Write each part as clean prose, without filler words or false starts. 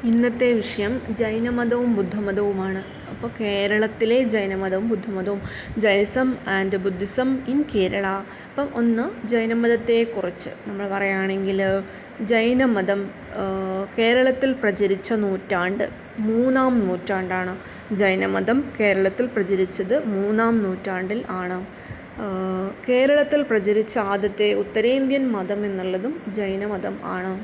ഇന്നത്തെ വിഷയം ജൈനമതവും ബുദ്ധമതവുമാണ്. അപ്പോൾ കേരളത്തിലെ ജൈനമതവും ബുദ്ധമതവും, Jainism and Buddhism in Kerala. അപ്പം ഒന്ന് ജൈനമതത്തെക്കുറിച്ച് നമ്മൾ പറയുകയാണെങ്കിൽ ജൈനമതം കേരളത്തിൽ പ്രചരിച്ച നൂറ്റാണ്ട് 3-ാം നൂറ്റാണ്ടാണ്. ജൈനമതം കേരളത്തിൽ പ്രചരിച്ചത് 3-ാം നൂറ്റാണ്ടിൽ ആണ്. കേരളത്തിൽ പ്രചരിച്ച ആദ്യത്തെ ഉത്തരേന്ത്യൻ മതം എന്നുള്ളതും ജൈനമതം ആണ്.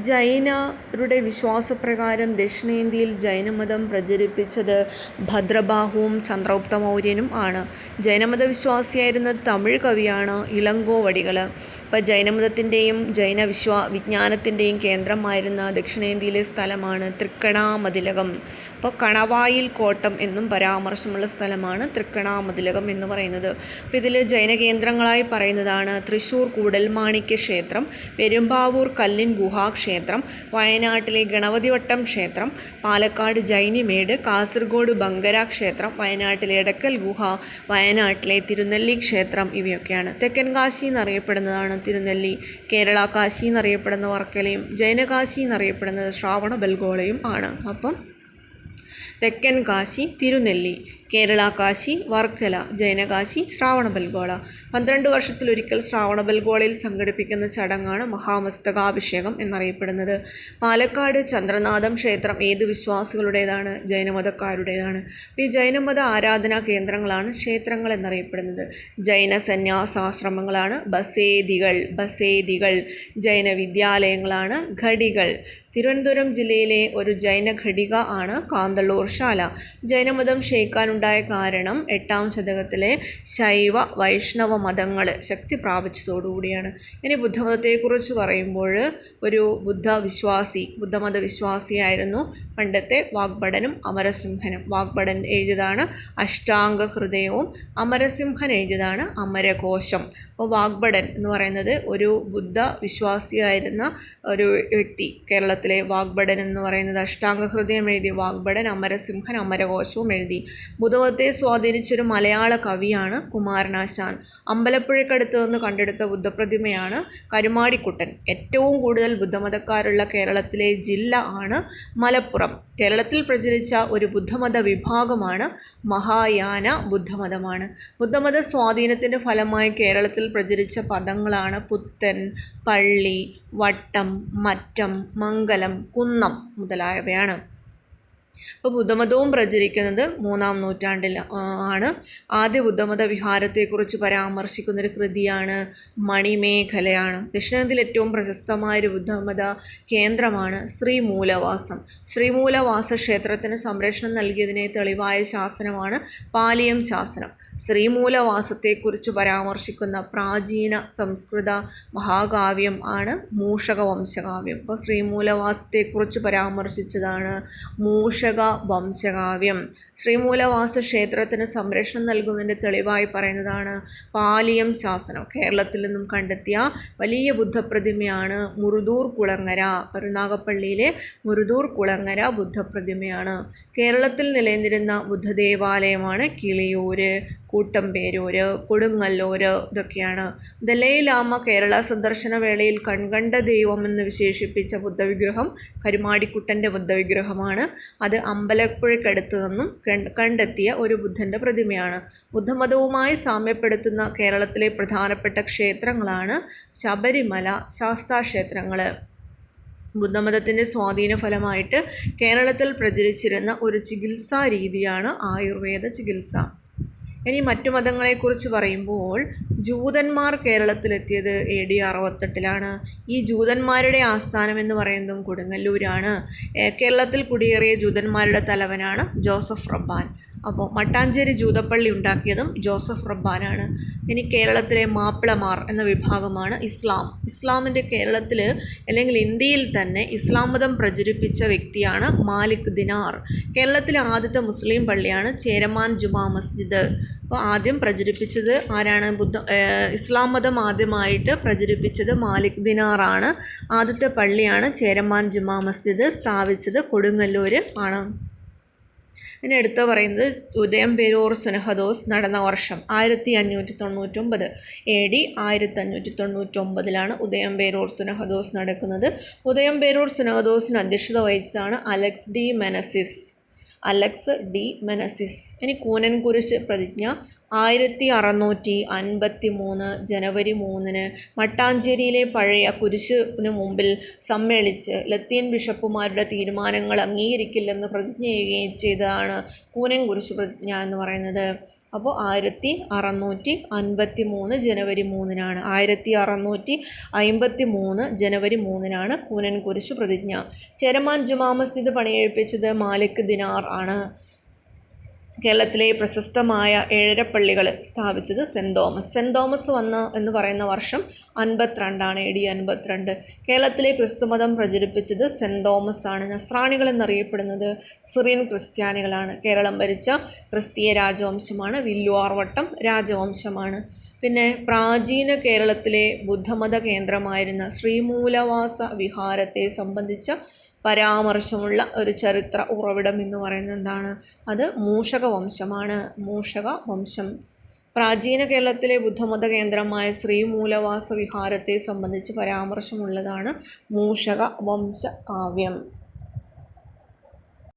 ജൈനരുടെ വിശ്വാസപ്രകാരം ദക്ഷിണേന്ത്യയിൽ ജൈനമതം പ്രചരിപ്പിച്ചത് ഭദ്രബാഹുവും ചന്ദ്രഗുപ്ത മൗര്യനും ആണ്. ജൈനമത വിശ്വാസിയായിരുന്ന തമിഴ് കവിയാണ് ഇളങ്കോവടികൾ. ഇപ്പോൾ ജൈനമതത്തിൻ്റെയും വിജ്ഞാനത്തിൻ്റെയും കേന്ദ്രമായിരുന്ന ദക്ഷിണേന്ത്യയിലെ സ്ഥലമാണ് തൃക്കണാമതിലകം. അപ്പോൾ കണവായിൽ കോട്ടം എന്നും പരാമർശമുള്ള സ്ഥലമാണ് തൃക്കണാമതിലകം എന്ന് പറയുന്നത്. അപ്പോൾ ഇതിൽ ജൈന കേന്ദ്രങ്ങളായി പറയുന്നതാണ് തൃശ്ശൂർ കൂടൽമാണിക്യ ക്ഷേത്രം, പെരുമ്പാവൂർ കല്ലിൻ ഗുഹാക്ഷേത്രം, വയനാട്ടിലെ ഗണപതിവട്ടം ക്ഷേത്രം, പാലക്കാട് ജൈനിമേട്, കാസർഗോഡ് ബങ്കര ക്ഷേത്രം, വയനാട്ടിലെ എടക്കൽ ഗുഹ, വയനാട്ടിലെ തിരുനെല്ലി ക്ഷേത്രം ഇവയൊക്കെയാണ്. തെക്കൻ കാശി എന്നറിയപ്പെടുന്നതാണ് തിരുനെല്ലി, കേരള കാശി എന്നറിയപ്പെടുന്ന വർക്കലയും, ജൈനകാശി എന്നറിയപ്പെടുന്നത് ശ്രാവണബെൽഗോളയും ആണ്. അപ്പം തെക്കൻ കാശി തിരുനെല്ലി, കേരള കാശി വർക്കല, ജൈനകാശി ശ്രാവണബെൽഗോള. 12 വർഷത്തിലൊരിക്കൽ ശ്രാവണബെൽഗോളയിൽ സംഘടിപ്പിക്കുന്ന ചടങ്ങാണ് മഹാമസ്തകാഭിഷേകം എന്നറിയപ്പെടുന്നത്. പാലക്കാട് ചന്ദ്രനാഥം ക്ഷേത്രം ഏത് വിശ്വാസികളുടേതാണ്? ജൈനമതക്കാരുടേതാണ്. ഈ ജൈനമത ആരാധനാ കേന്ദ്രങ്ങളാണ് ക്ഷേത്രങ്ങൾ എന്നറിയപ്പെടുന്നത്. ജൈന സന്യാസാശ്രമങ്ങളാണ് ബസേദികൾ. ജൈന വിദ്യാലയങ്ങളാണ് ഘടികൾ. തിരുവനന്തപുരം ജില്ലയിലെ ഒരു ജൈന ഘടിക ആണ് കാന്തളൂർ ശാല. ജൈനമതം ക്ഷയിക്കാനുണ്ടായ കാരണം 8-ാം ശതകത്തിലെ ശൈവ വൈഷ്ണവ മതങ്ങൾ ശക്തി പ്രാപിച്ചതോടുകൂടിയാണ്. ഇനി ബുദ്ധമതത്തെക്കുറിച്ച് പറയുമ്പോൾ ഒരു ബുദ്ധമത വിശ്വാസിയായിരുന്നു പണ്ടത്തെ വാഗ്ഭടനും അമരസിംഹനും. വാഗ്ഭടൻ എഴുതിയതാണ് അഷ്ടാംഗ ഹൃദയവും, അമരസിംഹൻ എഴുതിയതാണ് അമരകോശം. അപ്പോൾ വാഗ്ഭടൻ എന്ന് പറയുന്നത് ഒരു ബുദ്ധ വിശ്വാസിയായിരുന്ന ഒരു വ്യക്തി. കേരളത്തിലെ വാഗ്ഭടൻ എന്ന് പറയുന്നത് അഷ്ടാംഗ ഹൃദയം എഴുതി വാഗ്ഭടൻ, അമരസിംഹൻ അമരകോശവും എഴുതി. ബുദ്ധമതത്തെ സ്വാധീനിച്ചൊരു മലയാള കവിയാണ് കുമാരനാശാൻ. അമ്പലപ്പുഴക്കടുത്ത് നിന്ന് കണ്ടെടുത്ത ബുദ്ധപ്രതിമയാണ് കരുമാടിക്കുട്ടൻ. ഏറ്റവും കൂടുതൽ ബുദ്ധമതക്കാരുള്ള കേരളത്തിലെ ജില്ല ആണ് മലപ്പുറം. കേരളത്തിൽ പ്രചരിച്ച ഒരു ബുദ്ധമത വിഭാഗമാണ് മഹായാന ബുദ്ധമതമാണ്. ബുദ്ധമത സ്വാധീനത്തിൻ്റെ ഫലമായി കേരളത്തിൽ പ്രചരിച്ച പദങ്ങളാണ് പുത്തൻ, പള്ളി, വട്ടം, മറ്റം, മംഗലം, കുന്നം മുതലായവയാണ്. അപ്പോൾ ബുദ്ധമതവും പ്രചരിക്കുന്നത് 3-ാം നൂറ്റാണ്ടിൽ ആണ്. ആദ്യ ബുദ്ധമത വിഹാരത്തെക്കുറിച്ച് പരാമർശിക്കുന്നൊരു കൃതിയാണ് മണിമേഖലയാണ്. ദക്ഷിണേന്ത്യയിൽ ഏറ്റവും പ്രശസ്തമായൊരു ബുദ്ധമത കേന്ദ്രമാണ് ശ്രീമൂലവാസം. ശ്രീമൂലവാസ ക്ഷേത്രത്തിന് സംരക്ഷണം നൽകിയതിനെ തെളിവായ ശാസനമാണ് പാലിയം ശാസനം. ശ്രീമൂലവാസത്തെക്കുറിച്ച് പരാമർശിക്കുന്ന പ്രാചീന സംസ്കൃത മഹാകാവ്യം ആണ് മൂഷകവംശകാവ്യം. അപ്പോൾ ശ്രീമൂലവാസത്തെക്കുറിച്ച് പരാമർശിച്ചതാണ് മൂഷക വംശകാവ്യം. ശ്രീമൂലവാസ ക്ഷേത്രത്തിന് സംരക്ഷണം നൽകുന്നതിൻ്റെ തെളിവായി പറയുന്നതാണ് പാലിയം ശാസനം. കേരളത്തിൽ നിന്നും കണ്ടെത്തിയ വലിയ ബുദ്ധപ്രതിമയാണ് മുറുദൂർ കുളങ്ങര. കരുനാഗപ്പള്ളിയിലെ മുറുദൂർ കുളങ്ങര ബുദ്ധപ്രതിമയാണ്. കേരളത്തിൽ നിലനിന്നിരുന്ന ബുദ്ധദേവാലയമാണ് കിളിയൂര്, കൂട്ടമ്പേരൂര്, കൊടുങ്ങല്ലൂര് ഇതൊക്കെയാണ്. ദലൈലാമ കേരള സന്ദർശന വേളയിൽ കൺകണ്ട ദൈവമെന്ന് വിശേഷിപ്പിച്ച ബുദ്ധവിഗ്രഹം കരുമാടിക്കുട്ടൻ്റെ ബുദ്ധവിഗ്രഹമാണ്. അത് അമ്പലപ്പുഴക്കടുത്ത് നിന്നും കണ്ടെത്തിയ ഒരു ബുദ്ധൻ്റെ പ്രതിമയാണ്. ബുദ്ധമതവുമായി സാമ്യപ്പെടുത്തുന്ന കേരളത്തിലെ പ്രധാനപ്പെട്ട ക്ഷേത്രങ്ങളാണ് ശബരിമല, ശാസ്താക്ഷേത്രങ്ങൾ. ബുദ്ധമതത്തിൻ്റെ സ്വാധീന ഫലമായിട്ട് കേരളത്തിൽ പ്രചരിച്ചിരുന്ന ഒരു ചികിത്സാ രീതിയാണ് ആയുർവേദ ചികിത്സ. ഇനി മറ്റു മതങ്ങളെക്കുറിച്ച് പറയുമ്പോൾ ജൂതന്മാർ കേരളത്തിലെത്തിയത് AD 68-ലാണ്. ഈ ജൂതന്മാരുടെ ആസ്ഥാനം എന്ന് പറയുന്നതും കൊടുങ്ങല്ലൂരാണ്. കേരളത്തിൽ കുടിയേറിയ ജൂതന്മാരുടെ തലവനാണ് ജോസഫ് റബ്ബാൻ. അപ്പോൾ മട്ടാഞ്ചേരി ജൂതപ്പള്ളി ഉണ്ടാക്കിയതും ജോസഫ് റബ്ബാനാണ്. ഇനി കേരളത്തിലെ മാപ്പിളമാർ എന്ന വിഭാഗമാണ് ഇസ്ലാമിൻ്റെ കേരളത്തിൽ അല്ലെങ്കിൽ ഇന്ത്യയിൽ തന്നെ ഇസ്ലാം മതം പ്രചരിപ്പിച്ച വ്യക്തിയാണ് മാലിക് ദിനാർ. കേരളത്തിലെ ആദ്യത്തെ മുസ്ലിം പള്ളിയാണ് ചേരമാൻ ജുമാ മസ്ജിദ്. അപ്പോൾ ആദ്യം പ്രചരിപ്പിച്ചത് ആരാണ്? ഇസ്ലാം മതം ആദ്യമായിട്ട് പ്രചരിപ്പിച്ചത് മാലിക് ദിനാറാണ്. ആദ്യത്തെ പള്ളിയാണ് ചേരമാൻ ജുമാ മസ്ജിദ്. സ്ഥാപിച്ചത് കൊടുങ്ങല്ലൂർ ആണ്. ഇനി എടുത്ത് പറയുന്നത് ഉദയംപേരൂർ സുനഹദോസ് നടന്ന വർഷം 1599 AD 1599 ഉദയംപേരൂർ സുനഹദോസ് നടക്കുന്നത്. ഉദയംപേരൂർ സുനഹദോസിന് അധ്യക്ഷത വഹിച്ചതാണ് അലക്സ് ഡി മെനസിസ്. ഇനി കൂനൻകുരിശ് പ്രതിജ്ഞ 1653 ജനുവരി 3 മട്ടാഞ്ചേരിയിലെ പഴയ കുരിശിനു മുമ്പിൽ സമ്മേളിച്ച് ലത്തീൻ ബിഷപ്പുമാരുടെ തീരുമാനങ്ങൾ അംഗീകരിക്കില്ലെന്ന് പ്രതിജ്ഞ ചെയ്യുകയും ചെയ്തതാണ് കൂനൻകുരിശ് പ്രതിജ്ഞ എന്ന് പറയുന്നത്. അപ്പോൾ 1653 ജനുവരി 3 1653 ജനുവരി 3 കൂനൻകുരിശ് പ്രതിജ്ഞ. ചേരമാൻ ജുമാ മസ്ജിദ് പണിയെഴുപ്പിച്ചത് മാലിക് ദിനാർ ആണ്. കേരളത്തിലെ പ്രശസ്തമായ 7 പള്ളികൾ സ്ഥാപിച്ചത് സെൻറ് തോമസ് വന്ന എന്ന് പറയുന്ന വർഷം 52 AD 52. കേരളത്തിലെ ക്രിസ്തുമതം പ്രചരിപ്പിച്ചത് സെൻറ് തോമസ് ആണ്. നസ്രാണികൾ എന്നറിയപ്പെടുന്നത് സിറിയൻ ക്രിസ്ത്യാനികളാണ്. കേരളം ഭരിച്ച ക്രിസ്തീയ രാജവംശമാണ് വില്ലുവാർവട്ടം രാജവംശമാണ്. പിന്നെ പ്രാചീന കേരളത്തിലെ ബുദ്ധമത കേന്ദ്രമായിരുന്ന ശ്രീമൂലവാസ വിഹാരത്തെ സംബന്ധിച്ച പരാമർശമുള്ള ഒരു ചരിത്ര ഉറവിടം എന്ന് പറയുന്നത് എന്താണ്? അത് മൂഷക വംശം. പ്രാചീന കേരളത്തിലെ ബുദ്ധമത കേന്ദ്രമായ ശ്രീമൂലവാസ വിഹാരത്തെ സംബന്ധിച്ച് പരാമർശമുള്ളതാണ് മൂഷക വംശ കാവ്യം.